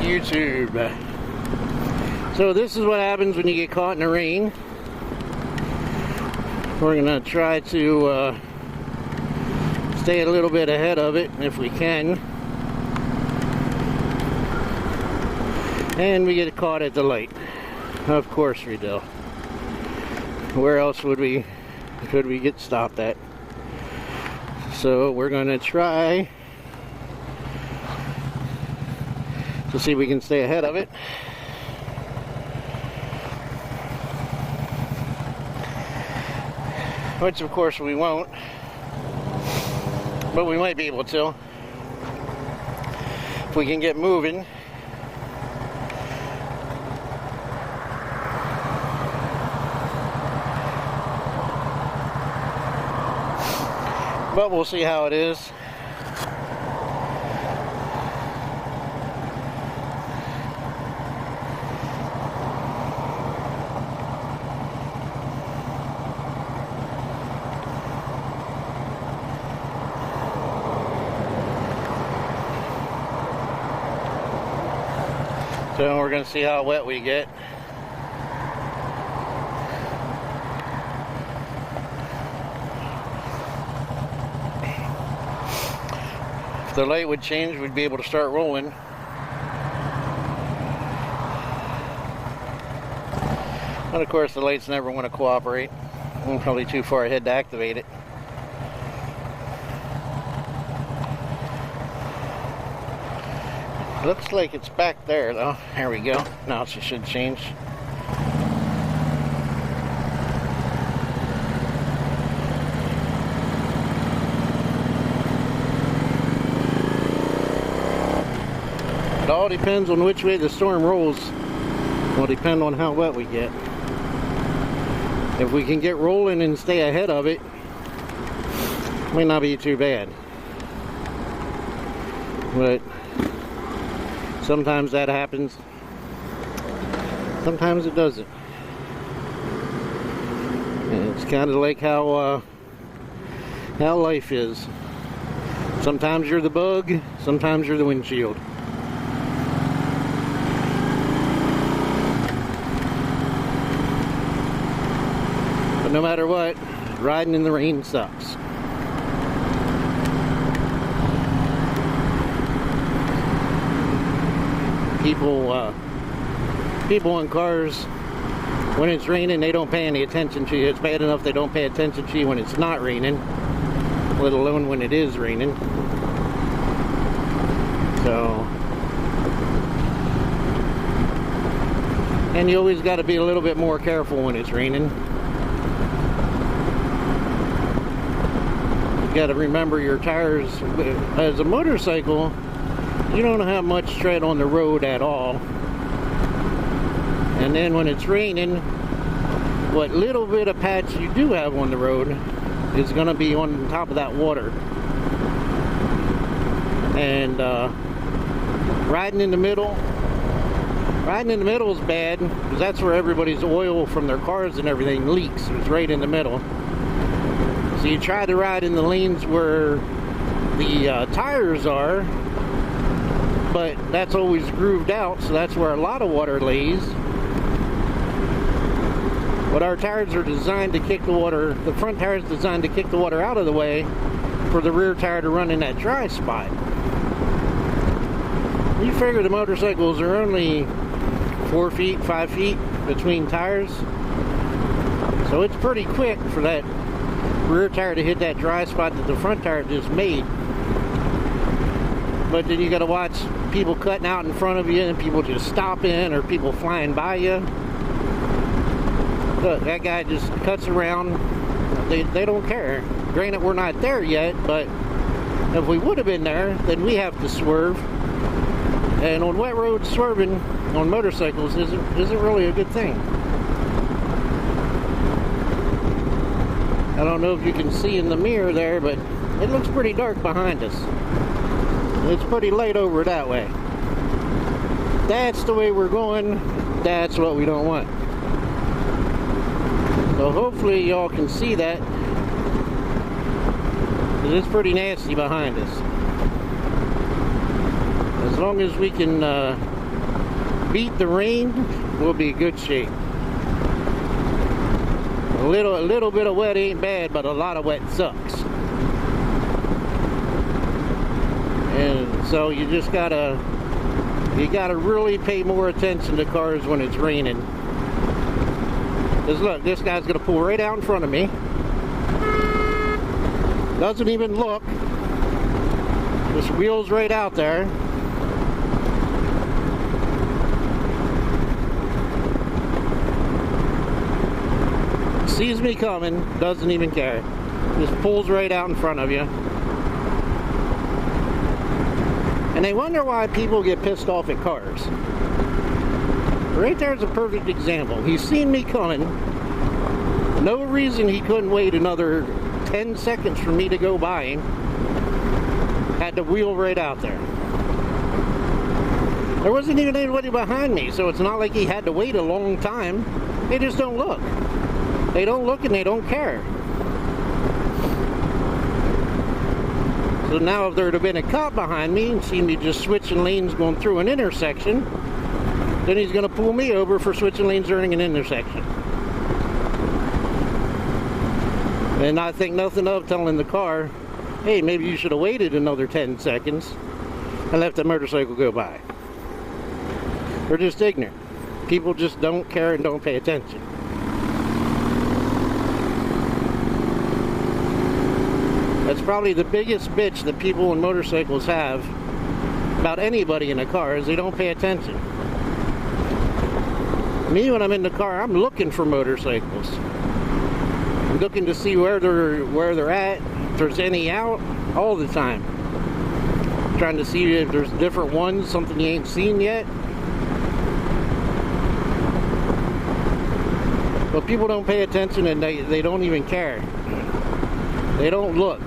YouTube. So this is what happens when you get caught in the rain. We're gonna try to stay a little bit ahead of it if we can. And we get caught at the light. Of course we do. Where else could we get stopped at? So we're gonna try to see if we can stay ahead of it. Which of course we won't, but we might be able to if we can get moving. But we'll see how it is. So we're going to see how wet we get. If the light would change, we'd be able to start rolling. But of course the lights never want to cooperate. I'm probably too far ahead to activate it. Looks like it's back there though. There we go. Now it should change. It all depends on which way the storm rolls. Will depend on how wet we get. If we can get rolling and stay ahead of it, it may not be too bad. But sometimes that happens. Sometimes it doesn't. And it's kind of like how life is. Sometimes you're the bug, sometimes you're the windshield. But no matter what, riding in the rain sucks. People in cars, when it's raining, they don't pay any attention to you. It's bad enough they don't pay attention to you when it's not raining, let alone when it is raining. So, and you always got to be a little bit more careful when it's raining. You got to remember your tires. As a motorcycle, you don't have much tread on the road at all. And then when it's raining, what little bit of patch you do have on the road is going to be on top of that water. And riding in the middle is bad, because that's where everybody's oil from their cars and everything leaks. It's right in the middle. So you try to ride in the lanes where the tires are, but that's always grooved out, so that's where a lot of water lays. But our tires are designed to kick the water, the front tire is designed to kick the water out of the way for the rear tire to run in that dry spot. You figure the motorcycles are only 4 feet, 5 feet between tires, so it's pretty quick for that rear tire to hit that dry spot that the front tire just made. But then you got to watch people cutting out in front of you and people just stopping, or people flying by you. Look, that guy just cuts around. They don't care. Granted, we're not there yet, but if we would have been there, then we have to swerve. And on wet roads, swerving on motorcycles isn't really a good thing. I don't know if you can see in the mirror there, but it looks pretty dark behind us. It's pretty light over that way. That's the way we're going. That's what we don't want. So hopefully y'all can see that, because it's pretty nasty behind us. As long as we can beat the rain, we'll be in good shape. A little bit of wet ain't bad, but a lot of wet sucks. And so you just gotta really pay more attention to cars when it's raining. Because look, this guy's gonna pull right out in front of me. Doesn't even look. Just wheels right out there. Sees me coming, doesn't even care. Just pulls right out in front of you. And they wonder why people get pissed off at cars. Right there's a perfect example. He's seen me coming. No reason he couldn't wait another 10 seconds for me to go by him. Had to wheel right out there. There wasn't even anybody behind me, so it's not like he had to wait a long time. They just don't look. They don't look and they don't care. So now if there'd have been a cop behind me and seen me just switching lanes going through an intersection, then he's going to pull me over for switching lanes during an intersection. And I think nothing of telling the car, hey, maybe you should have waited another 10 seconds and let the motorcycle go by. They're just ignorant. People just don't care and don't pay attention. That's probably the biggest bitch that people in motorcycles have about anybody in a car, is they don't pay attention. Me, when I'm in the car, I'm looking for motorcycles. I'm looking to see where they're at, if there's any out, all the time. Trying to see if there's different ones, something you ain't seen yet. But people don't pay attention and they don't even care. They don't look.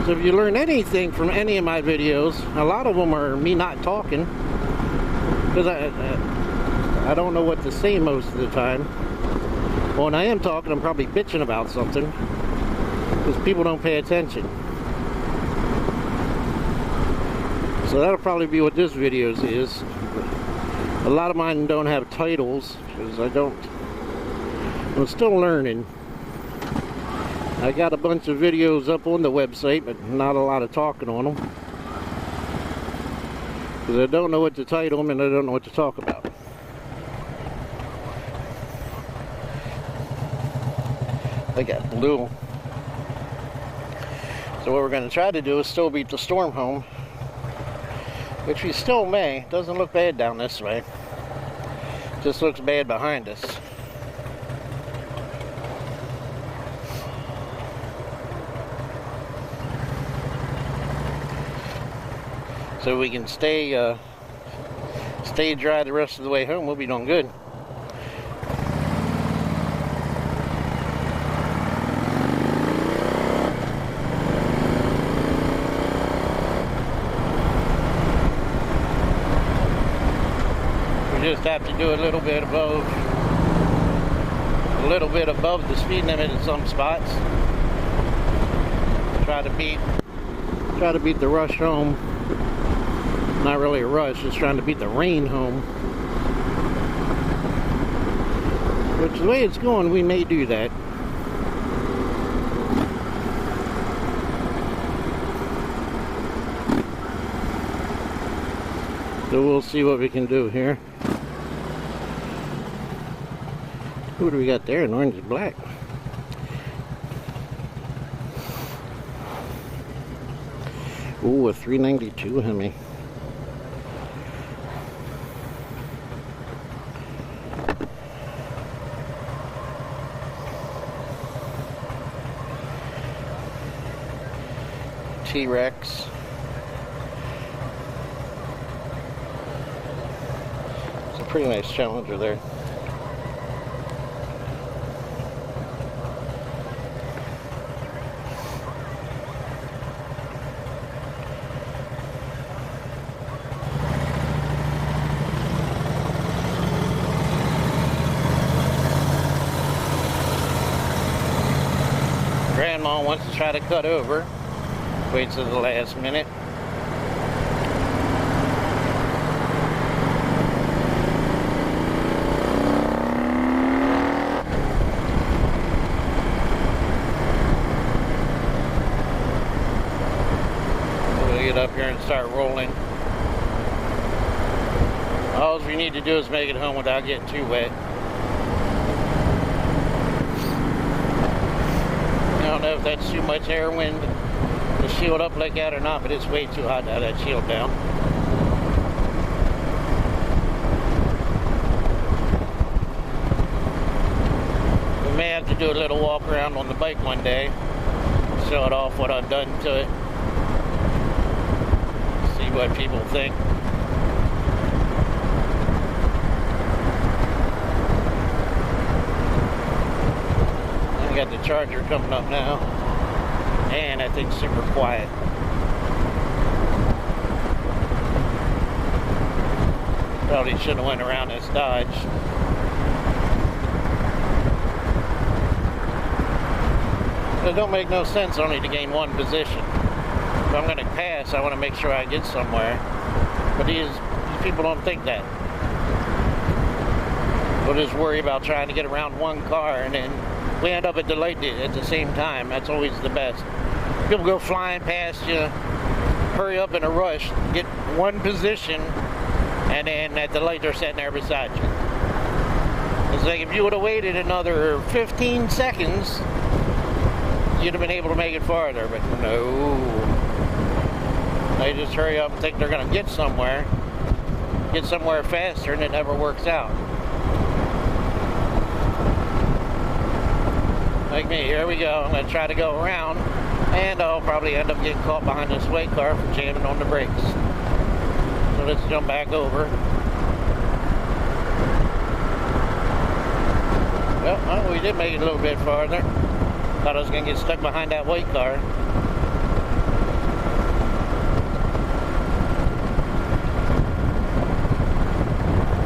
So if you learn anything from any of my videos, a lot of them are me not talking, because I don't know what to say most of the time. When I am talking, I'm probably bitching about something, because people don't pay attention. So that'll probably be what this video is. A lot of mine don't have titles, because I'm still learning. I got a bunch of videos up on the website, but not a lot of talking on them. Because I don't know what to title them and I don't know what to talk about. I got blue. So what we're going to try to do is still beat the storm home. Which we still may. Doesn't look bad down this way. Just looks bad behind us. So we can stay dry the rest of the way home, we'll be doing good. We just have to do a little bit above the speed limit in some spots. Try to beat the rush home. Not really a rush, just trying to beat the rain home. Which, the way it's going, we may do that. So we'll see what we can do here. What do we got there? An orange and black. Ooh, a 392 Hemi. T-Rex. It's a pretty nice Challenger there. Grandma wants to try to cut over. Waits till the last minute. up here and start rolling. All we need to do is make it home without getting too wet. I don't know if that's too much air wind to shield up like that or not, but it's way too hot to have that shield down. We may have to do a little walk around on the bike one day, show it off what I've done to it, see what people think. Got the charger coming up now, and I think super quiet. Probably should have went around this Dodge. It don't make no sense only to gain one position. If I'm going to pass, I want to make sure I get somewhere. But these people don't think that. They'll just worry about trying to get around one car, and then we end up at the light at the same time. That's always the best. People go flying past you, hurry up in a rush, get one position, and then at the light they're sitting there beside you. It's like if you would have waited another 15 seconds, you'd have been able to make it farther, but no. They just hurry up and think they're going to get somewhere faster, and it never works out. Like me, here we go. I'm going to try to go around, and I'll probably end up getting caught behind this white car for jamming on the brakes. So let's jump back over. Well, we did make it a little bit farther. Thought I was going to get stuck behind that white car.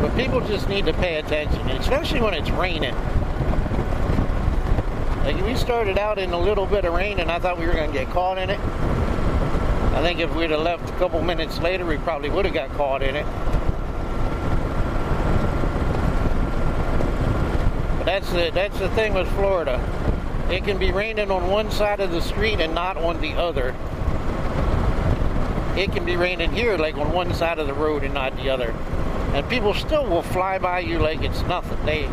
But people just need to pay attention, especially when it's raining. Like, we started out in a little bit of rain, and I thought we were going to get caught in it. I think if we'd have left a couple minutes later, we probably would have got caught in it. But that's the thing with Florida. It can be raining on one side of the street and not on the other. It can be raining here, like on one side of the road and not the other. And people still will fly by you like it's nothing. They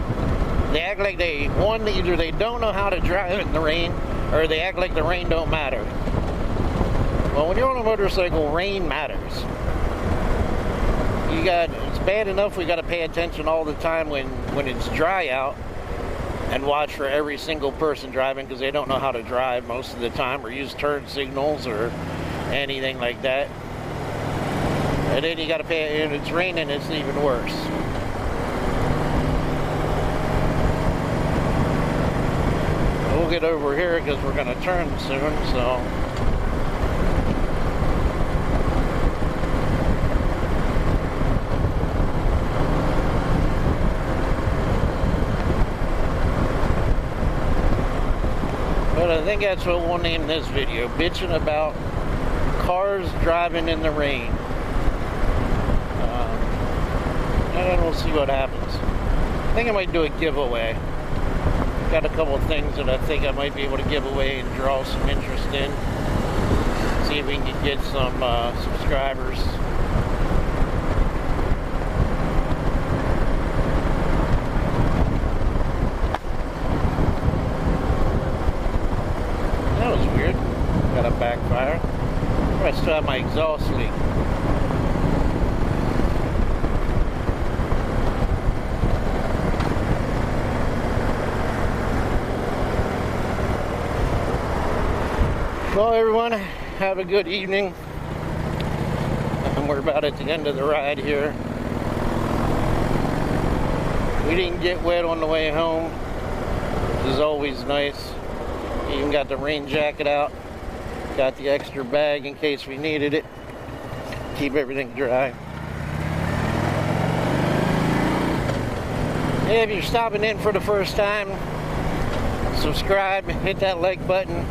act like either they don't know how to drive in the rain, or they act like the rain don't matter. Well, when you're on a motorcycle, rain matters. It's bad enough we got to pay attention all the time when it's dry out, and watch for every single person driving, because they don't know how to drive most of the time, or use turn signals or anything like that. And then you got to pay, and it's raining, it's even worse. We'll get over here because we're going to turn soon, so. But I think that's what we'll name this video, bitching about cars driving in the rain. And then we'll see what happens. I think I might do a giveaway. Got a couple of things that I think I might be able to give away and draw some interest in. See if we can get some subscribers. That was weird. Got a backfire. I still have my exhaust leak. Well, everyone, have a good evening. And we're about at the end of the ride here. We didn't get wet on the way home, which is always nice. Even got the rain jacket out. Got the extra bag in case we needed it. Keep everything dry. Hey, if you're stopping in for the first time, subscribe, hit that like button.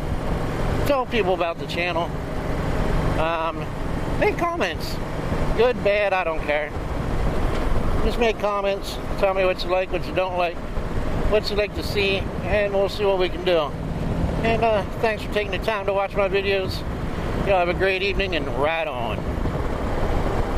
Tell people about the channel. Make comments. Good, bad, I don't care. Just make comments. Tell me what you like, what you don't like, what you'd like to see, and we'll see what we can do. And thanks for taking the time to watch my videos. Y'all have a great evening and ride on.